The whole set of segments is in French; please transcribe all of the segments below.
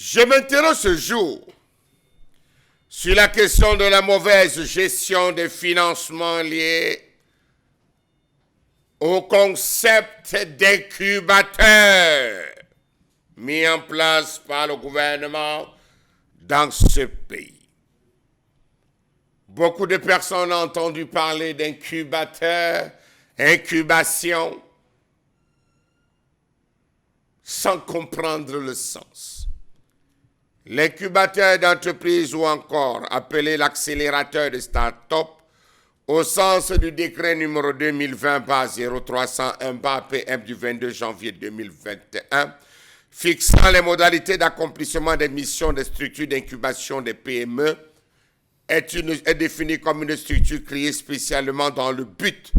Je m'interroge ce jour sur la question de la mauvaise gestion des financements liés au concept d'incubateur mis en place par le gouvernement dans ce pays. Beaucoup de personnes ont entendu parler d'incubateur, incubation, sans comprendre le sens. L'incubateur d'entreprise ou encore appelé l'accélérateur de start-up au sens du décret numéro 2020-0301-PM du 22 janvier 2021 fixant les modalités d'accomplissement des missions des structures d'incubation des PME est défini comme une structure créée spécialement dans le but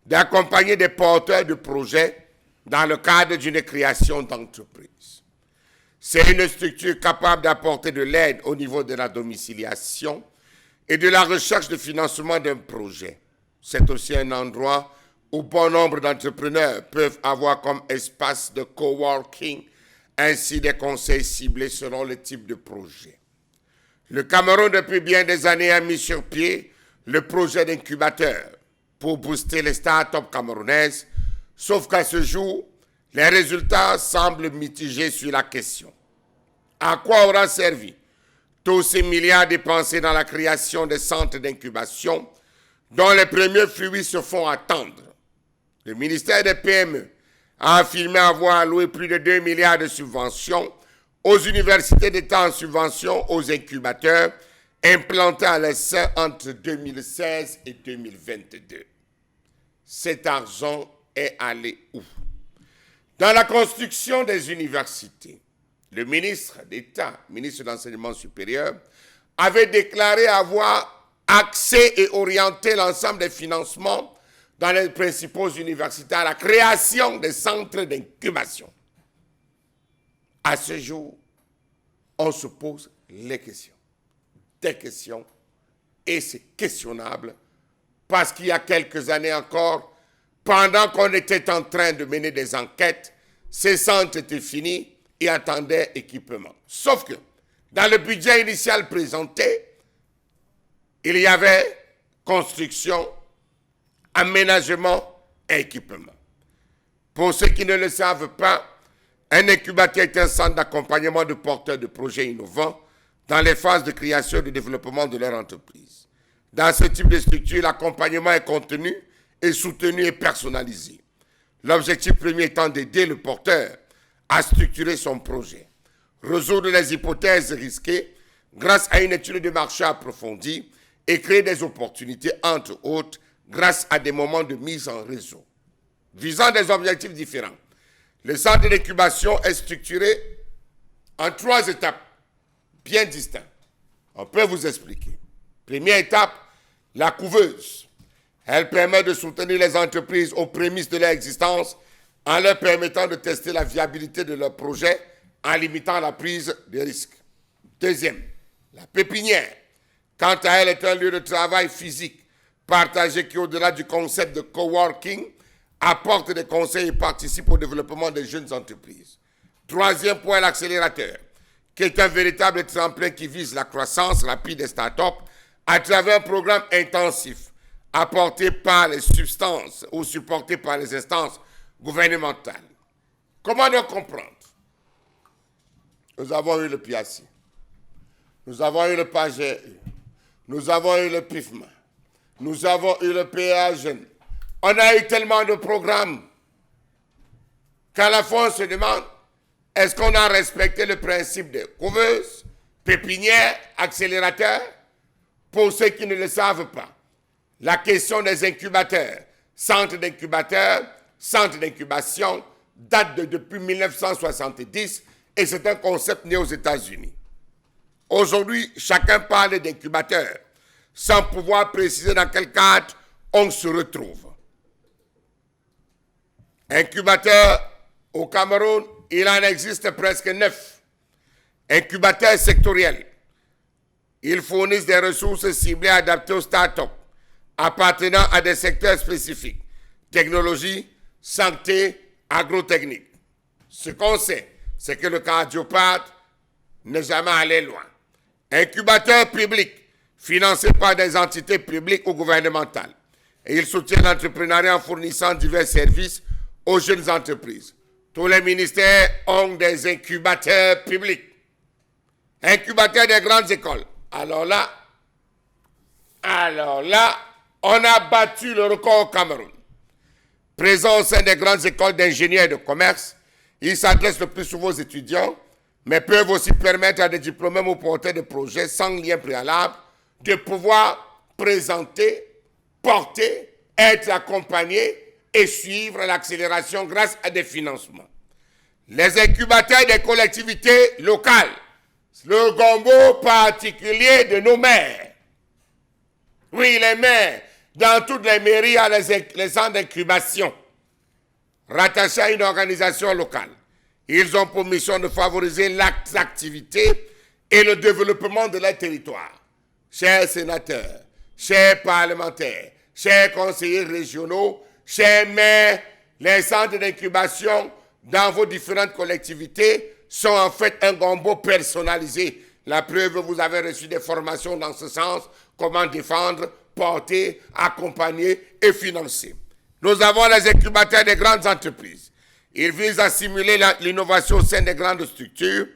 d'accompagner des porteurs de projets dans le cadre d'une création d'entreprise. C'est une structure capable d'apporter de l'aide au niveau de la domiciliation et de la recherche de financement d'un projet. C'est aussi un endroit où bon nombre d'entrepreneurs peuvent avoir comme espace de coworking, ainsi des conseils ciblés selon le type de projet. Le Cameroun, depuis bien des années, a mis sur pied le projet d'incubateur pour booster les start-up camerounaises, sauf qu'à ce jour, les résultats semblent mitigés sur la question. À quoi aura servi tous ces milliards dépensés dans la création des centres d'incubation dont les premiers fruits se font attendre? Le ministère des PME a affirmé avoir alloué plus de 2 milliards de subventions aux universités d'État en subvention aux incubateurs implantés à l'essai entre 2016 et 2022. Cet argent est allé où? Dans la construction des universités, le ministre d'État, ministre de l'Enseignement supérieur, avait déclaré avoir axé et orienté l'ensemble des financements dans les principaux universités à la création des centres d'incubation. À ce jour, on se pose les questions, des questions, et c'est questionnable parce qu'il y a quelques années encore, pendant qu'on était en train de mener des enquêtes, ces centres étaient finis et attendaient équipement. Sauf que, dans le budget initial présenté, il y avait construction, aménagement et équipement. Pour ceux qui ne le savent pas, un incubateur est un centre d'accompagnement de porteurs de projets innovants dans les phases de création et de développement de leur entreprise. Dans ce type de structure, l'accompagnement est contenu et soutenu et personnalisé. L'objectif premier étant d'aider le porteur à structurer son projet, résoudre les hypothèses risquées grâce à une étude de marché approfondie et créer des opportunités, entre autres, grâce à des moments de mise en réseau. Visant des objectifs différents, le centre d'incubation est structuré en 3 étapes bien distinctes. On peut vous expliquer. Première étape, la couveuse. Elle permet de soutenir les entreprises aux prémices de leur existence en leur permettant de tester la viabilité de leur projet en limitant la prise de risques. Deuxième, la pépinière. Quant à elle, est un lieu de travail physique partagé qui, au-delà du concept de coworking, apporte des conseils et participe au développement des jeunes entreprises. Troisième point, l'accélérateur, qui est un véritable tremplin qui vise la croissance rapide des startups à travers un programme intensif apporté par les substances ou supporté par les instances gouvernementales. Comment donc comprendre? Nous avons eu le PIACI, nous avons eu le PAGE, nous avons eu le PIFMA, nous avons eu le PA Jeune. On a eu tellement de programmes qu'à la fois on se demande, est-ce qu'on a respecté le principe de couveuse, pépinière, accélérateur? Pour ceux qui ne le savent pas, la question des incubateurs, centres d'incubation, date depuis 1970 et c'est un concept né aux États-Unis. Aujourd'hui, chacun parle d'incubateur sans pouvoir préciser dans quel cadre on se retrouve. Incubateur au Cameroun, il en existe presque 9. Incubateurs sectoriels. Ils fournissent des ressources ciblées adaptées aux start-up, appartenant à des secteurs spécifiques, technologie, santé, agrotechnique. Ce qu'on sait, c'est que le cardiopathe n'est jamais allé loin. Incubateur public, financé par des entités publiques ou gouvernementales. Et il soutient l'entrepreneuriat en fournissant divers services aux jeunes entreprises. Tous les ministères ont des incubateurs publics. Incubateurs des grandes écoles. Alors là, on a battu le record au Cameroun. Présent au sein des grandes écoles d'ingénieurs et de commerce, ils s'adressent le plus souvent aux étudiants, mais peuvent aussi permettre à des diplômés ou porteurs de projets sans lien préalable de pouvoir présenter, porter, être accompagnés et suivre l'accélération grâce à des financements. Les incubateurs des collectivités locales, le gombo particulier de nos maires. Oui, les maires, dans toutes les mairies, il y a les centres d'incubation rattachés à une organisation locale. Ils ont pour mission de favoriser l'attractivité et le développement de leur territoire. Chers sénateurs, chers parlementaires, chers conseillers régionaux, chers maires, les centres d'incubation dans vos différentes collectivités sont en fait un gombo personnalisé. La preuve, vous avez reçu des formations dans ce sens, comment défendre, porter, accompagner et financer. Nous avons les incubateurs des grandes entreprises. Ils visent à stimuler l'innovation au sein des grandes structures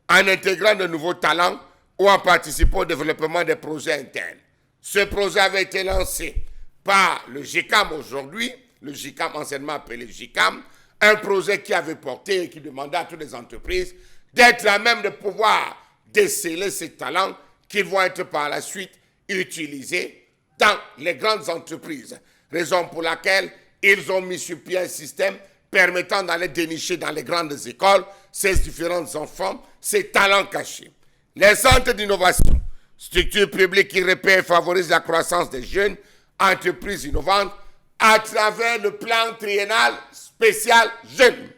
en intégrant de nouveaux talents ou en participant au développement des projets internes. Ce projet avait été lancé par le GICAM aujourd'hui, le GICAM anciennement appelé GICAM, un projet qui avait porté et qui demandait à toutes les entreprises d'être à même de pouvoir déceler ces talents qui vont être par la suite utilisés dans les grandes entreprises. Raison pour laquelle ils ont mis sur pied un système permettant d'aller dénicher dans les grandes écoles ces différents enfants, ces talents cachés. Les centres d'innovation, structures publiques qui repèrent et favorisent la croissance des jeunes, entreprises innovantes, à travers le plan triennal spécial jeunes.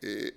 Et,